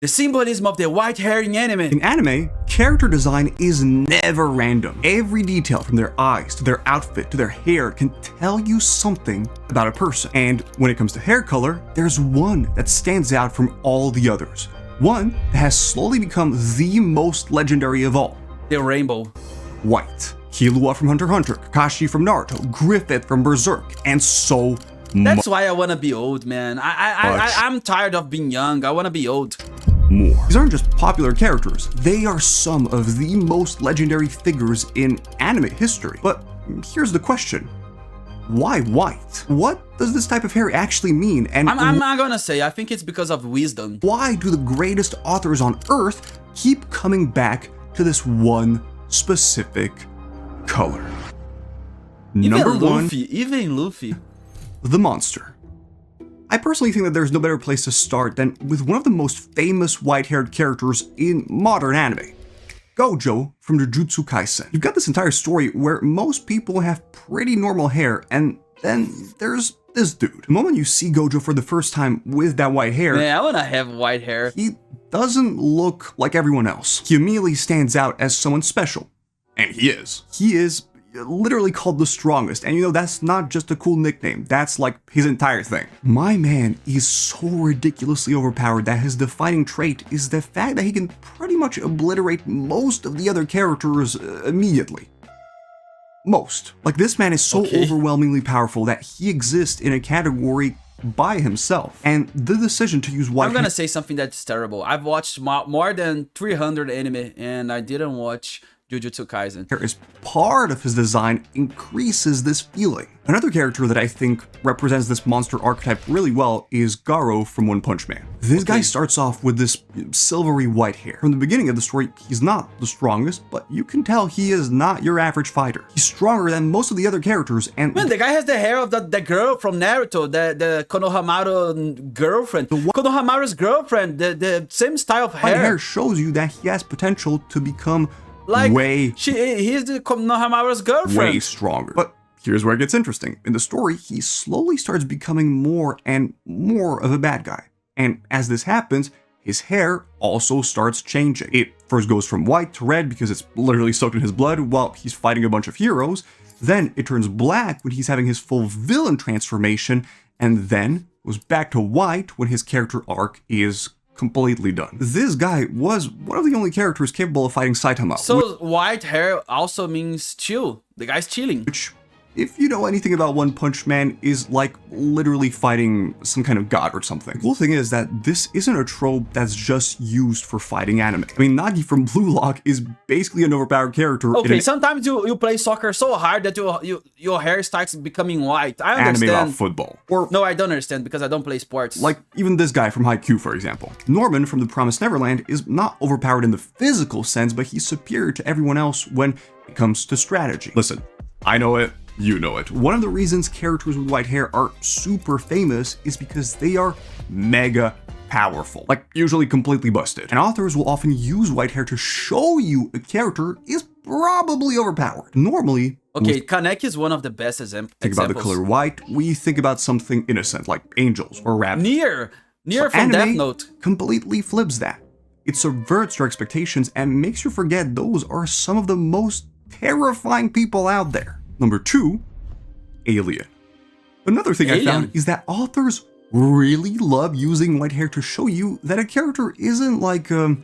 The symbolism of the white hair in anime. In anime, character design is never random. Every detail from their eyes to their outfit to their hair can tell you something about a person. And when it comes to hair color, there's one that stands out from all the others. One that has slowly become the most legendary of all. The rainbow. White. Killua from Hunter x Hunter, Kakashi from Naruto, Griffith from Berserk, and so That's why I wanna be old, man. I'm tired of being young. I wanna be old. More. These aren't just popular characters, they are some of the most legendary figures in anime history. But here's the question. Why white? What does this type of hair actually mean? And I'm not gonna say, I think it's because of wisdom. Why do the greatest authors on Earth keep coming back to this one specific color? Number one, even Luffy. the monster. I personally think that there's no better place to start than with one of the most famous white-haired characters in modern anime. Gojo from Jujutsu Kaisen. You've got this entire story where most people have pretty normal hair, and then there's this dude. The moment you see Gojo for the first time with that white hair, man, I wanna have white hair. He doesn't look like everyone else. He immediately stands out as someone special. And he is. He is literally called the strongest, and you know, that's not just a cool nickname, that's like his entire thing. My man is so ridiculously overpowered that his defining trait is the fact that he can pretty much obliterate most of the other characters immediately. Most. Like, this man is so overwhelmingly powerful that he exists in a category by himself. And the decision to use white I'm gonna say something that's terrible. I've watched more than 300 anime, and I didn't watch Jujutsu Kaisen. As part of his design increases this feeling. Another character that I think represents this monster archetype really well is Garo from One Punch Man. This guy starts off with this silvery white hair. From the beginning of the story, he's not the strongest, but you can tell he is not your average fighter. He's stronger than most of the other characters, and man, the guy has the hair of the girl from Naruto, the Konohamaru girlfriend. Konohamaru's girlfriend, the same style of hair. White hair shows you that he has potential to become like he's the Konohamaru's girlfriend. Way stronger. But here's where it gets interesting. In the story, he slowly starts becoming more and more of a bad guy. And as this happens, his hair also starts changing. It first goes from white to red because it's literally soaked in his blood while he's fighting a bunch of heroes. Then it turns black when he's having his full villain transformation, and then goes back to white when his character arc is completely done. This guy was one of the only characters capable of fighting Saitama. So white hair also means chill. The guy's chilling. Which, if you know anything about One Punch Man, is like literally fighting some kind of god or something. The cool thing is that this isn't a trope that's just used for fighting anime. I mean, Nagi from Blue Lock is basically an overpowered character. Okay, sometimes you play soccer so hard that your hair starts becoming white. I understand. Anime about football. Or no, I don't understand because I don't play sports. Like even this guy from Haikyuu, for example. Norman from The Promised Neverland is not overpowered in the physical sense, but he's superior to everyone else when it comes to strategy. Listen, I know it. You know it. One of the reasons characters with white hair are super famous is because they are mega powerful, like usually completely busted. And authors will often use white hair to show you a character is probably overpowered. Normally, Kaneki is one of the best examples. Think about the color white, we think about something innocent like angels or rabbits. Nier So from Death Note completely flips that. It subverts your expectations and makes you forget those are some of the most terrifying people out there. Number 2, Alien. Another thing I found is that authors really love using white hair to show you that a character isn't like, I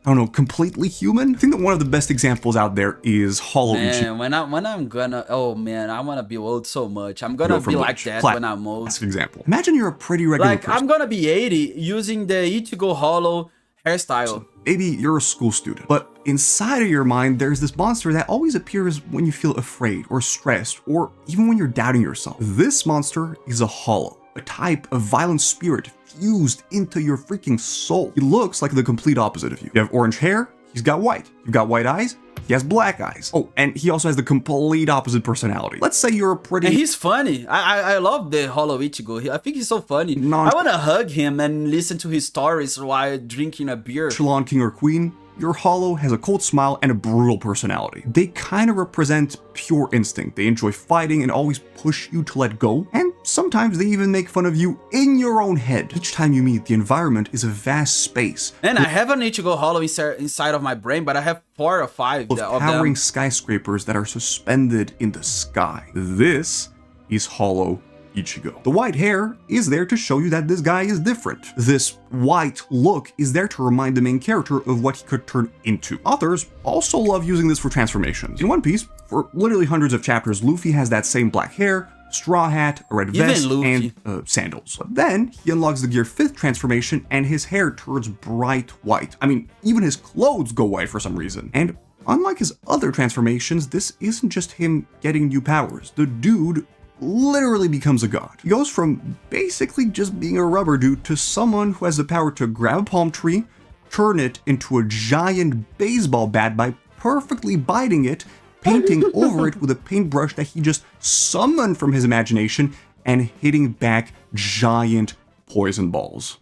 don't know, completely human. I think that one of the best examples out there is Hollow Ichigo. Man, when I'm gonna, oh man, I wanna be old so much. I'm gonna be like that when I'm old. That's an example. Imagine you're a pretty regular person. I'm gonna be 80 using the Ichigo Hollow hairstyle. So maybe you're a school student, but inside of your mind, there's this monster that always appears when you feel afraid or stressed, or even when you're doubting yourself. This monster is a Hollow, a type of violent spirit fused into your freaking soul. He looks like the complete opposite of you. You have orange hair, he's got white. You've got white eyes, he has black eyes. Oh, and he also has the complete opposite personality. Let's say you're a pretty... And he's funny. I love the Hollow Ichigo. I think he's so funny. I want to hug him and listen to his stories while drinking a beer. Echelon king or queen, your Hollow has a cold smile and a brutal personality. They kind of represent pure instinct. They enjoy fighting and always push you to let go. And sometimes they even make fun of you in your own head. Each time you meet, the environment is a vast space. And I have an Ichigo Hollow inside of my brain, but I have 4 or 5 of towering them. skyscrapers that are suspended in the sky. This is Hollow Ichigo. The white hair is there to show you that this guy is different. This white look is there to remind the main character of what he could turn into. Authors also love using this for transformations. In One Piece, for literally hundreds of chapters, Luffy has that same black hair, straw hat, a red vest, and sandals. But then he unlocks the Gear 5th transformation and his hair turns bright white. I mean, even his clothes go white for some reason. And unlike his other transformations, this isn't just him getting new powers. The dude literally becomes a god. He goes from basically just being a rubber dude to someone who has the power to grab a palm tree, turn it into a giant baseball bat by perfectly biting it, painting over it with a paintbrush that he just summoned from his imagination, and hitting back giant poison balls.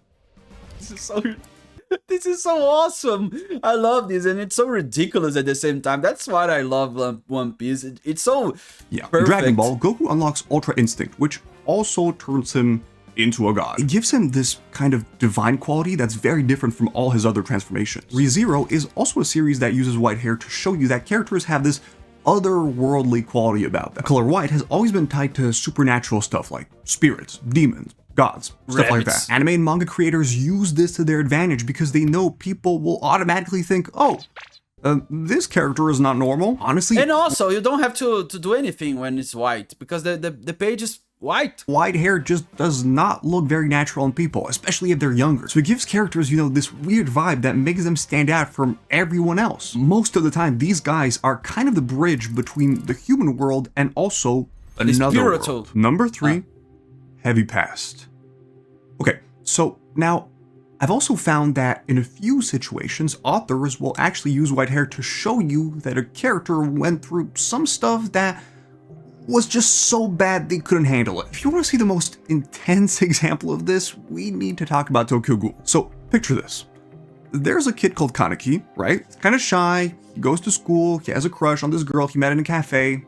This is so awesome. I love this, and it's so ridiculous at the same time. That's why I love One Piece. It's so perfect. In Dragon Ball, Goku unlocks Ultra Instinct, which also turns him into a god. It gives him this kind of divine quality that's very different from all his other transformations. ReZero is also a series that uses white hair to show you that characters have this otherworldly quality about them. The color white has always been tied to supernatural stuff like spirits, demons, gods, stuff like that. Anime and manga creators use this to their advantage because they know people will automatically think, oh, this character is not normal. Honestly. And also, you don't have to do anything when it's white, because the page is white. White hair just does not look very natural on people, especially if they're younger. So it gives characters, this weird vibe that makes them stand out from everyone else. Most of the time, these guys are kind of the bridge between the human world and also another world. Number 3, Heavy Past. Okay, so now I've also found that in a few situations, authors will actually use white hair to show you that a character went through some stuff that was just so bad they couldn't handle it. If you want to see the most intense example of this, we need to talk about Tokyo Ghoul. So picture this. There's a kid called Kaneki, right? He's kind of shy, he goes to school, he has a crush on this girl he met in a cafe.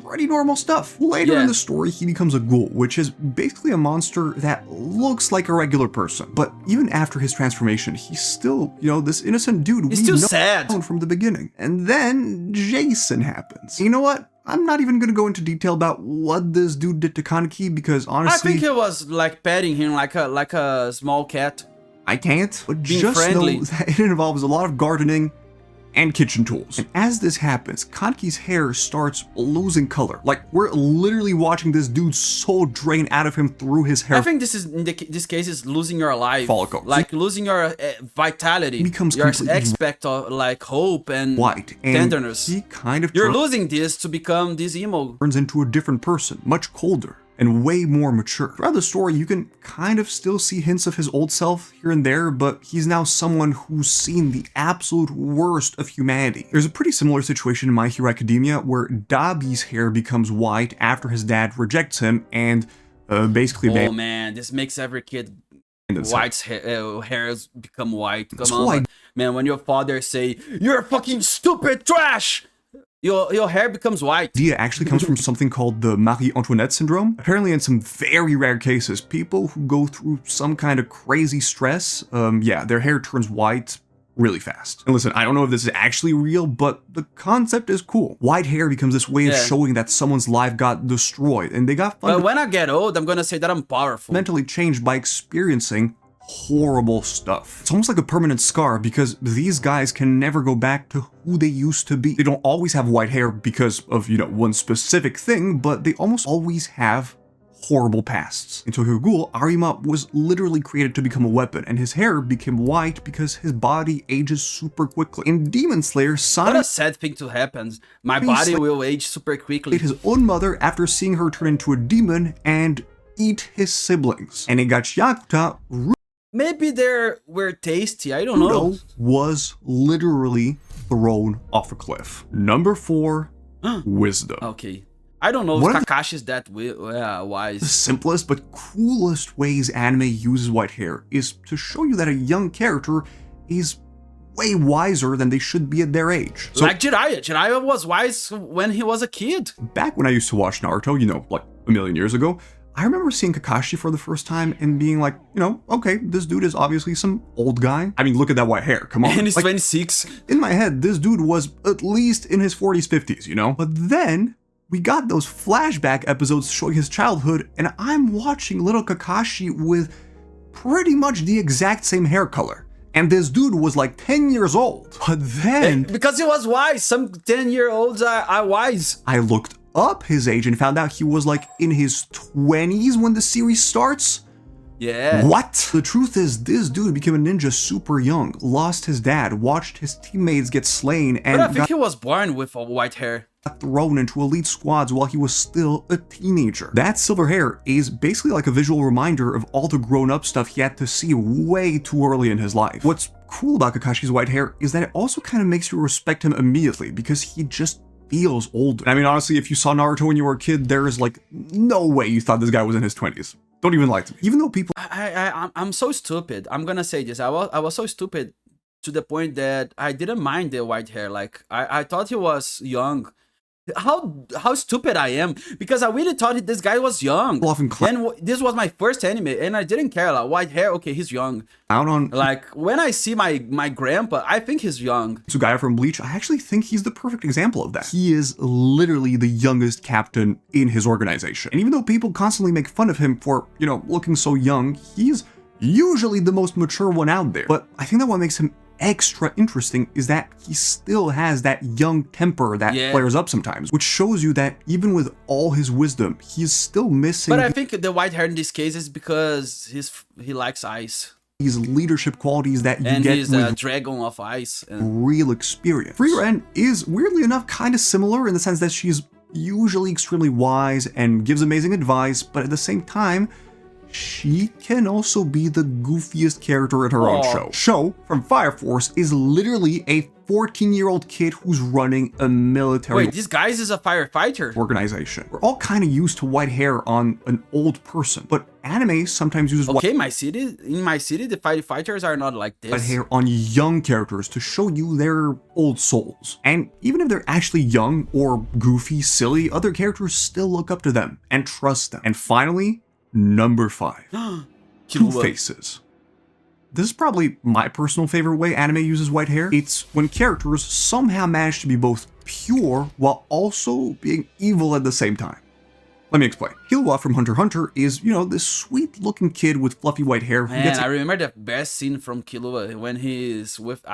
Pretty normal stuff. Later in the story, he becomes a ghoul, which is basically a monster that looks like a regular person. But even after his transformation, he's still, this innocent dude. He's still sad from the beginning. And then Jason happens. You know what? I'm not even gonna go into detail about what this dude did to Kaneki because honestly, I think it was like petting him like a small cat. I can't, but being just friendly. know that it involves a lot of gardening and kitchen tools. And as this happens, Kaneki's hair starts losing color. Like, we're literally watching this dude's soul drain out of him through his hair. I think this is, in this case, is losing your life. Follicle. Like losing your vitality. He becomes your completely aspect of like hope and white and tenderness. He kind of You're losing this to become this emo. Turns into a different person, much colder and way more mature. Throughout the story, you can kind of still see hints of his old self here and there, but he's now someone who's seen the absolute worst of humanity. There's a pretty similar situation in My Hero Academia where Dabi's hair becomes white after his dad rejects him and basically... Oh man, this makes every kid white's hairs become white. Come on, man, when your father say, "You're fucking stupid trash," your hair becomes white. The idea actually comes from something called the Marie Antoinette syndrome. Apparently, in some very rare cases, people who go through some kind of crazy stress, their hair turns white really fast. And listen, I don't know if this is actually real, but the concept is cool. White hair becomes this way of showing that someone's life got destroyed, and they got But when I get old, I'm gonna say that I'm powerful. Mentally changed by experiencing horrible stuff. It's almost like a permanent scar because these guys can never go back to who they used to be. They don't always have white hair because of, one specific thing, but they almost always have horrible pasts. In Tokyo Ghoul, Arima was literally created to become a weapon, and his hair became white because his body ages super quickly. In Demon Slayer, Sonic... What a sad thing to happen. My body will age super quickly. His own mother after seeing her turn into a demon and eat his siblings. And in Gachiakuta, maybe they were tasty, I don't know. Was literally thrown off a cliff. Number 4, Wisdom. Okay. I don't know if Kakashi's that wise. The simplest but coolest ways anime uses white hair is to show you that a young character is way wiser than they should be at their age. So, like Jiraiya. Jiraiya was wise when he was a kid. Back when I used to watch Naruto, like a million years ago, I remember seeing Kakashi for the first time and being like, you know, okay, this dude is obviously some old guy. I mean, look at that white hair, come on. And he's like, 26. In my head, this dude was at least in his 40s, 50s, you know? But then we got those flashback episodes showing his childhood, and I'm watching little Kakashi with pretty much the exact same hair color. And this dude was like 10 years old. But then... Because he was wise. Some 10-year-olds are wise. I looked up his age and found out he was like in his 20s when the series starts. Yeah. What? The truth is, this dude became a ninja super young, lost his dad, watched his teammates get slain, and but I think he was born with white hair. Got thrown into elite squads while he was still a teenager. That silver hair is basically like a visual reminder of all the grown-up stuff he had to see way too early in his life. What's cool about Kakashi's white hair is that it also kind of makes you respect him immediately because he just feels older. I mean, honestly, if you saw Naruto when you were a kid, there is like no way you thought this guy was in his 20s. Don't even lie to me. Even though people... I'm so stupid. I'm gonna say this. I was so stupid to the point that I didn't mind the white hair. Like, I thought he was young. How stupid I am, because I really thought this guy was young. And this was my first anime, and I didn't care. Like, white hair, okay, he's young. Out on like when I see my grandpa, I think he's young. Tsugaya from Bleach, I actually think he's the perfect example of that. He is literally the youngest captain in his organization. And even though people constantly make fun of him for, you know, looking so young, he's usually the most mature one out there. But I think that what makes him extra interesting is that he still has that young temper that flares up sometimes, which shows you that even with all his wisdom, he's still missing. But I think the white hair in this case is because he likes ice. These leadership qualities that you get he's with a dragon of ice. Real experience. Frieren is weirdly enough kind of similar in the sense that she's usually extremely wise and gives amazing advice, but at the same time, she can also be the goofiest character at her own show. Sho from Fire Force is literally a 14-year-old kid who's running a military... Wait, this guy is a firefighter? ...organization. We're all kind of used to white hair on an old person, but anime sometimes uses in my city, the firefighters are not like this. White hair on young characters to show you their old souls. And even if they're actually young or goofy, silly, other characters still look up to them and trust them. And finally, number 5. Two Faces. This is probably my personal favorite way anime uses white hair. It's when characters somehow manage to be both pure while also being evil at the same time. Let me explain. Killua from Hunter x Hunter is, you know, this sweet-looking kid with fluffy white hair. Man, I remember the best scene from Killua when he's with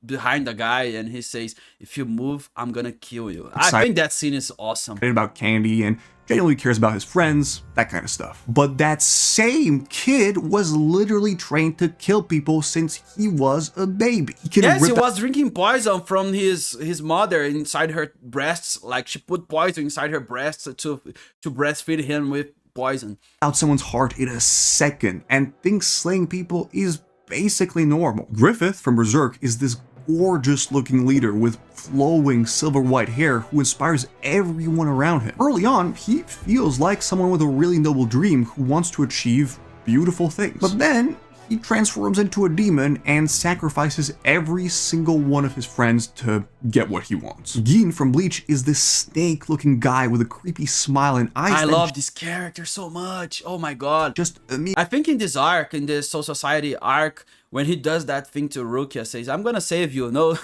behind the guy and he says, "If you move, I'm gonna kill you." I think that scene is awesome. About candy and genuinely cares about his friends, that kind of stuff. But that same kid was literally trained to kill people since he was a baby. He was drinking poison from his mother inside her breasts. Like, she put poison inside her breasts to breastfeed him with poison. Out someone's heart in a second and thinks slaying people is basically normal. Griffith from Berserk is this gorgeous looking leader with flowing silver white hair who inspires everyone around him. Early on, he feels like someone with a really noble dream who wants to achieve beautiful things. But then he transforms into a demon and sacrifices every single one of his friends to get what he wants. Gin from Bleach is this snake-looking guy with a creepy smile and eyes. I love this character so much. Oh my god. I think in this arc, in this Soul Society arc, when he does that thing to Rukia, says, "I'm gonna save you." No,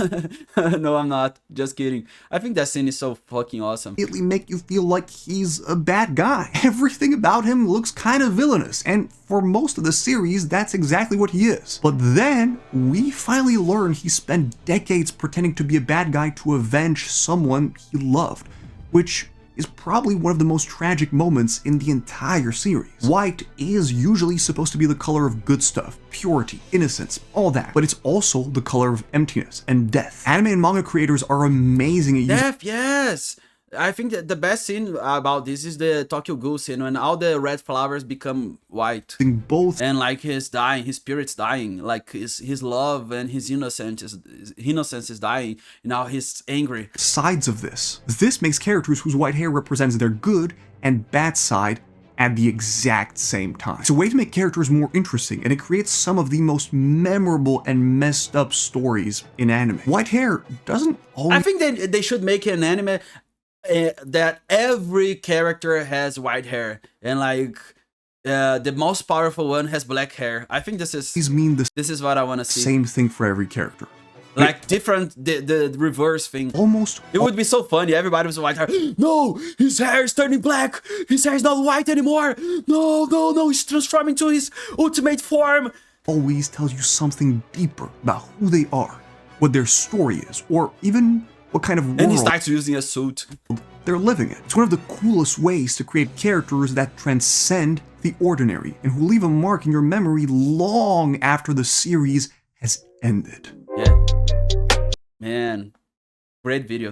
no, I'm not. Just kidding. I think that scene is so fucking awesome. It make you feel like he's a bad guy. Everything about him looks kind of villainous, and for most of the series, that's exactly what he is. But then, we finally learn he spent decades pretending to be a bad guy to avenge someone he loved, which is probably one of the most tragic moments in the entire series. White is usually supposed to be the color of good stuff, purity, innocence, all that, but it's also the color of emptiness and death. Anime and manga creators are amazing at using death, yes! I think that the best scene about this is the Tokyo Ghoul scene when all the red flowers become white. Both and like his spirit's dying, like his love and his innocence is dying. Now he's angry. Sides of this. This makes characters whose white hair represents their good and bad side at the exact same time. It's a way to make characters more interesting, and it creates some of the most memorable and messed up stories in anime. White hair doesn't always... I think they should make an anime that every character has white hair, and like the most powerful one has black hair. I think These mean the this is what I want to see. same thing for every character. Like different, the reverse thing. Almost It would be so funny. Everybody was white hair. No, his hair is turning black. His hair is not white anymore. No, no, no. He's transforming to his ultimate form. always tells you something deeper about who they are, what their story is, or even what kind of world And he starts using a suit. they're living in. It's one of the coolest ways to create characters that transcend the ordinary and who leave a mark in your memory long after the series has ended. Yeah. Man, great video.